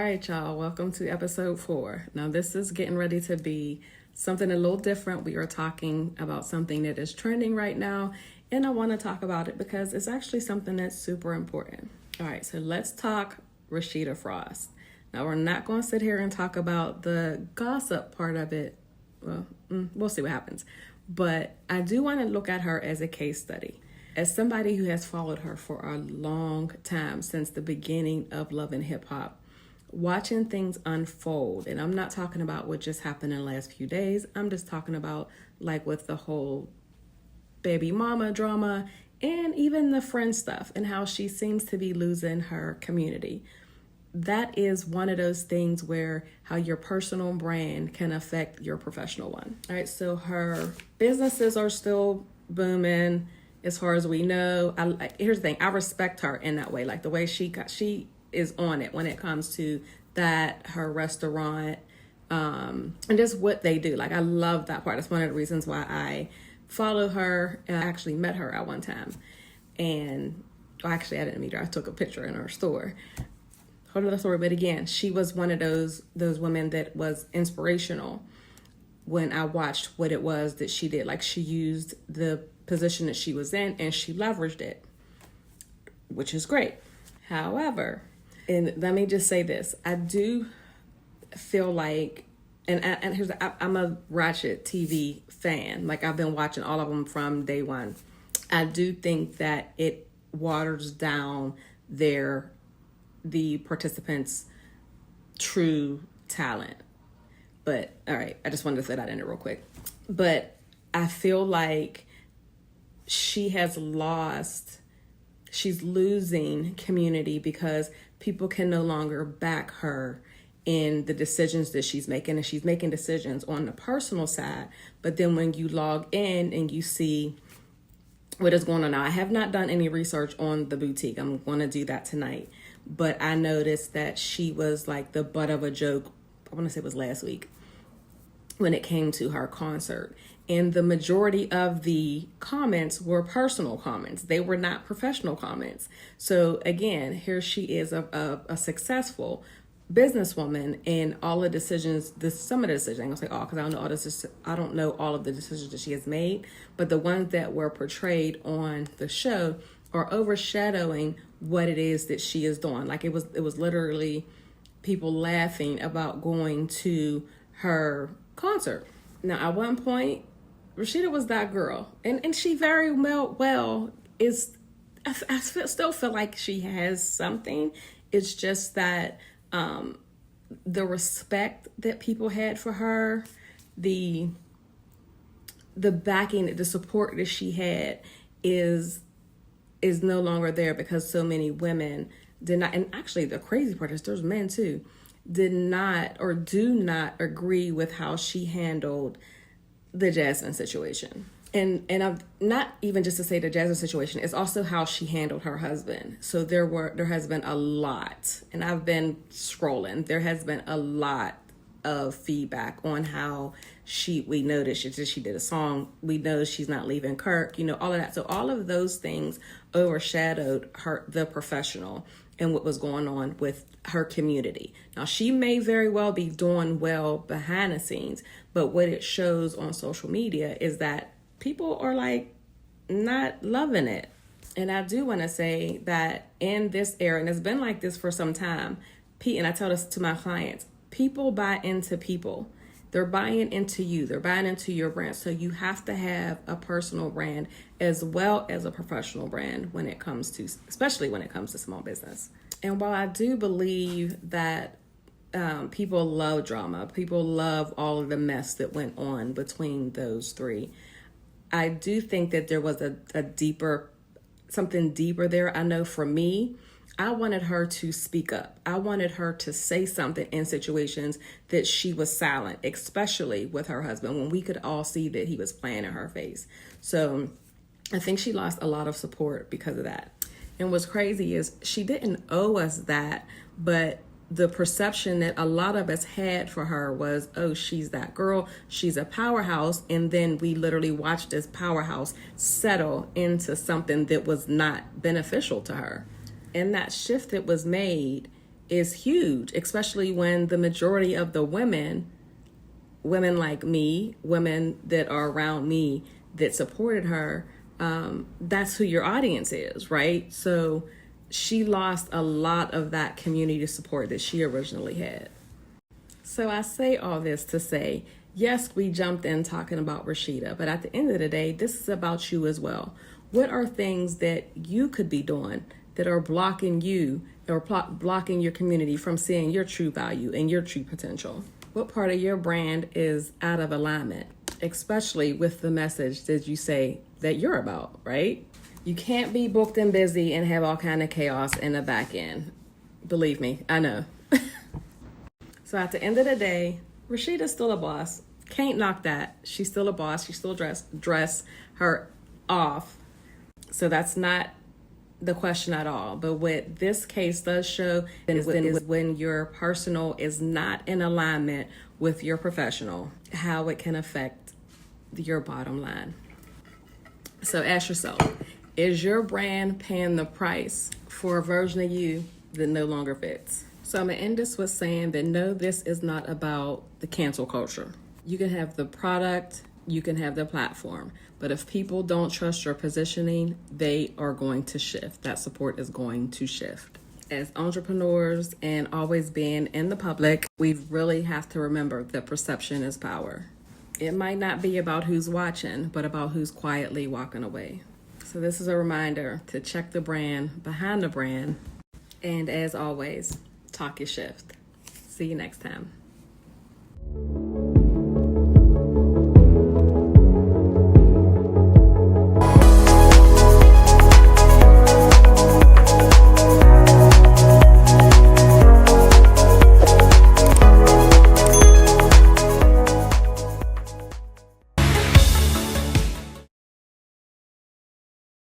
right, y'all. Welcome to episode 4. Now, this is getting ready to be something a little different. We are talking about something that is trending right now, and I want to talk about it because it's actually something that's super important. All right, so let's talk Rasheeda Frost. Now, we're not going to sit here and talk about the gossip part of it. Well, we'll see what happens. But I do want to look at her as a case study. As somebody who has followed her for a long time, since the beginning of Love and Hip Hop, watching things unfold, and I'm not talking about what just happened in the last few days. I'm just talking about like with the whole baby mama drama and even the friend stuff and how she seems to be losing her community. That is one of those things where how your personal brand can affect your professional one. All right, so her businesses are still booming as far as we know. Here's the thing, I respect her in that way, like the way she is on it when it comes to that, her restaurant, and just what they do. Like, I love that part. That's one of the reasons why I follow her, and I actually met her at one time. And actually I didn't meet her, I took a picture in her store. Whole other story, but again, she was one of those women that was inspirational when I watched what it was that she did. Like, she used the position that she was in and she leveraged it, which is great. However, and let me just say this, I do feel like, and I'm a Ratchet TV fan. Like, I've been watching all of them from day one. I do think that it waters down the participants' true talent. But all right, I just wanted to say that in it real quick. But I feel like she's losing community because people can no longer back her in the decisions that she's making, and she's making decisions on the personal side. But then when you log in and you see what is going on now, I have not done any research on the boutique. I'm going to do that tonight. But I noticed that she was like the butt of a joke, I want to say it was last week, when it came to her concert. And the majority of the comments were personal comments. They were not professional comments. So again, here she is, a successful businesswoman, and all the decisions, some of the decisions, I'm gonna say all because I don't know all of the decisions that she has made, but the ones that were portrayed on the show are overshadowing what it is that she is doing. Like, it was literally people laughing about going to her concert. Now, at one point, Rasheeda was that girl, and she very well is. I still feel like she has something. It's just that the respect that people had for her, the backing, the support that she had is no longer there because so many women did not, and actually the crazy part is there's men too, did not or do not agree with how she handled the Jasmine situation. And I'm not even just to say the Jasmine situation, it's also how she handled her husband. So there has been a lot, and I've been scrolling, there has been a lot of feedback on how we know that she did a song, we know she's not leaving Kirk, all of that. So all of those things overshadowed the professional and what was going on with her community. Now, she may very well be doing well behind the scenes, but what it shows on social media is that people are like not loving it. And I do want to say that in this era, and it's been like this for some time, and I tell this to my clients, people buy into people. They're buying into you. They're buying into your brand. So you have to have a personal brand as well as a professional brand especially when it comes to small business. And while I do believe that people love drama, people love all of the mess that went on between those three, I do think that there was something deeper there. I know for me, I wanted her to speak up. I wanted her to say something in situations that she was silent, especially with her husband, when we could all see that he was playing in her face. So I think she lost a lot of support because of that. And what's crazy is she didn't owe us that, but the perception that a lot of us had for her was, oh, she's that girl, she's a powerhouse. And then we literally watched this powerhouse settle into something that was not beneficial to her. And that shift that was made is huge, especially when the majority of the women like me, women that are around me that supported her, that's who your audience is, right? So she lost a lot of that community support that she originally had. So I say all this to say, yes, we jumped in talking about Rasheeda, but at the end of the day, this is about you as well. What are things that you could be doing that are blocking you or blocking your community from seeing your true value and your true potential? What part of your brand is out of alignment, especially with the message that you say that you're about, right? You can't be booked and busy and have all kind of chaos in the back end. Believe me, I know. So at the end of the day, Rasheeda's still a boss. Can't knock that. She's still a boss. She still dress her off. So that's not the question at all. But what this case does show is when your personal is not in alignment with your professional, how it can affect your bottom line. So ask yourself, is your brand paying the price for a version of you that no longer fits? So I'm going to end this with saying that no, this is not about the cancel culture. You can have the product, you can have the platform, but if people don't trust your positioning, they are going to shift. That support is going to shift. As entrepreneurs and always being in the public, we really have to remember that perception is power. It might not be about who's watching, but about who's quietly walking away. So this is a reminder to check the brand behind the brand. And as always, talk your shift. See you next time.